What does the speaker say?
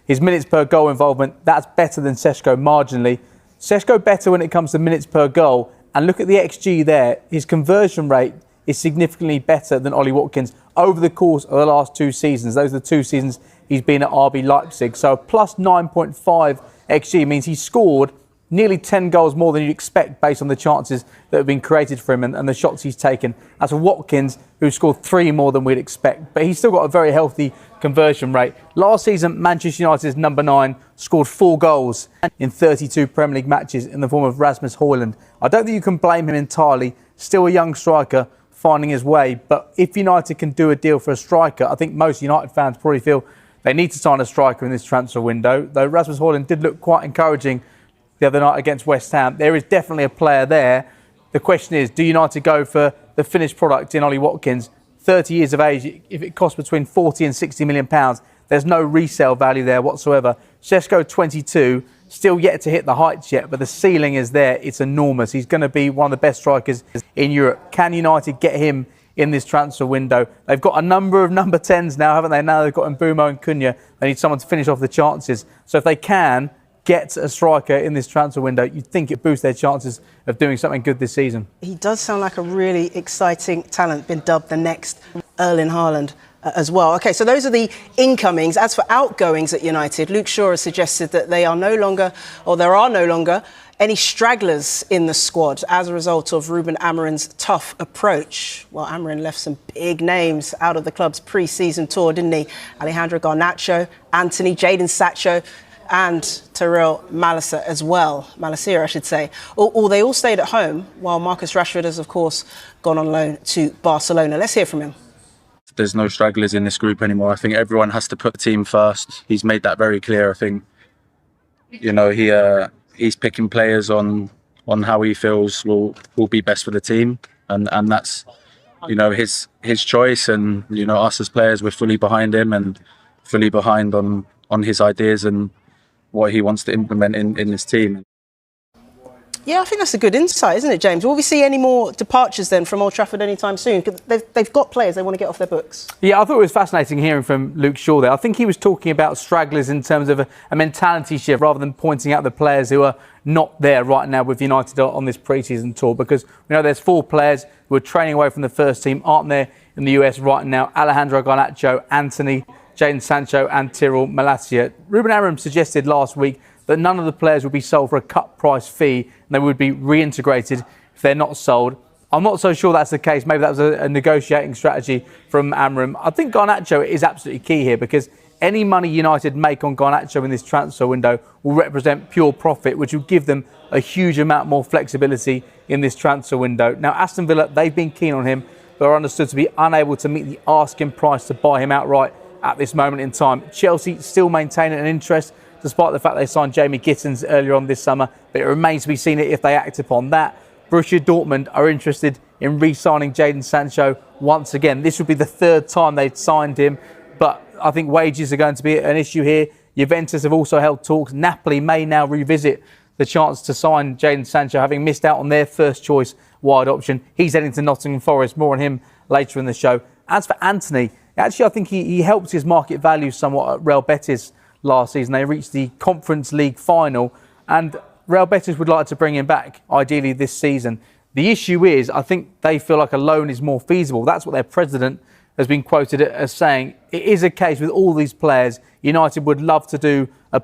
His minutes per goal involvement, that's better than SEŠKO marginally. SEŠKO better when it comes to minutes per goal. And look at the XG there. His conversion rate is significantly better than Ollie Watkins over the course of the last 2 seasons. Those are the 2 seasons he's been at RB Leipzig. So a plus 9.5 XG means he scored nearly 10 goals more than you'd expect based on the chances that have been created for him and the shots he's taken. That's a Watkins who scored 3 more than we'd expect, but he's still got a very healthy conversion rate. Last season, Manchester United's number 9 scored 4 goals in 32 Premier League matches in the form of Rasmus Højlund. I don't think you can blame him entirely. Still a young striker finding his way, but if United can do a deal for a striker, I think most United fans probably feel they need to sign a striker in this transfer window, though Rasmus Højlund did look quite encouraging the other night against West Ham. There is definitely a player there. The question is, do United go for the finished product in Ollie Watkins? 30 years of age, if it costs between 40 and 60 million pounds, there's no resale value there whatsoever. SEŠKO 22, still yet to hit the heights yet, but the ceiling is there. It's enormous. He's going to be one of the best strikers in Europe. Can United get him in this transfer window? They've got a number of number 10s now, haven't they? Now they've got Mbeumo and Cunha. They need someone to finish off the chances. So if they can get a striker in this transfer window, you'd think it boosts their chances of doing something good this season. He does sound like a really exciting talent, been dubbed the next Erling Haaland as well. OK, so those are the incomings. As for outgoings at United, Luke Shaw has suggested that there are no longer any stragglers in the squad as a result of Ruben Amorim's tough approach. Well, Amorim left some big names out of the club's pre-season tour, didn't he? Alejandro Garnacho, Anthony, Jadon Sancho, and Tyrell Malacia as well. Malacia, I should say. Or they all stayed at home, while Marcus Rashford has, of course, gone on loan to Barcelona. Let's hear from him. There's no stragglers in this group anymore. I think everyone has to put the team first. He's made that very clear. I think, you know, he's picking players on how he feels will be best for the team, and that's, you know, his choice. And, you know, us as players, we're fully behind him and fully behind on his ideas and what he wants to implement in this team. Yeah, I think that's a good insight, isn't it, James? Will we see any more departures then from Old Trafford anytime soon? Because they've got players they want to get off their books. Yeah, I thought it was fascinating hearing from Luke Shaw there. I think he was talking about stragglers in terms of a mentality shift rather than pointing out the players who are not there right now with United on this pre-season tour, because we know there's 4 players who are training away from the first team, aren't there in the US right now. Alejandro Garnacho, Anthony, Jadon Sancho and Tyrell Malacia. Ruben Amorim suggested last week that none of the players would be sold for a cut price fee and they would be reintegrated if they're not sold. I'm not so sure that's the case. Maybe that was a negotiating strategy from Amorim. I think Garnacho is absolutely key here, because any money United make on Garnacho in this transfer window will represent pure profit, which will give them a huge amount more flexibility in this transfer window. Now, Aston Villa, they've been keen on him, but are understood to be unable to meet the asking price to buy him outright at this moment in time. Chelsea still maintaining an interest, despite the fact they signed Jamie Gittins earlier on this summer, but it remains to be seen if they act upon that. Borussia Dortmund are interested in re-signing Jadon Sancho once again. This would be the 3rd time they've signed him, but I think wages are going to be an issue here. Juventus have also held talks. Napoli may now revisit the chance to sign Jadon Sancho, having missed out on their first choice wide option. He's heading to Nottingham Forest. More on him later in the show. As for Anthony, actually I think he helped his market value somewhat at Real Betis last season. They reached the Conference League final, and Real Betis would like to bring him back, ideally this season. The issue is, I think they feel like a loan is more feasible. That's what their president has been quoted as saying. It is a case with all these players, United would love to do a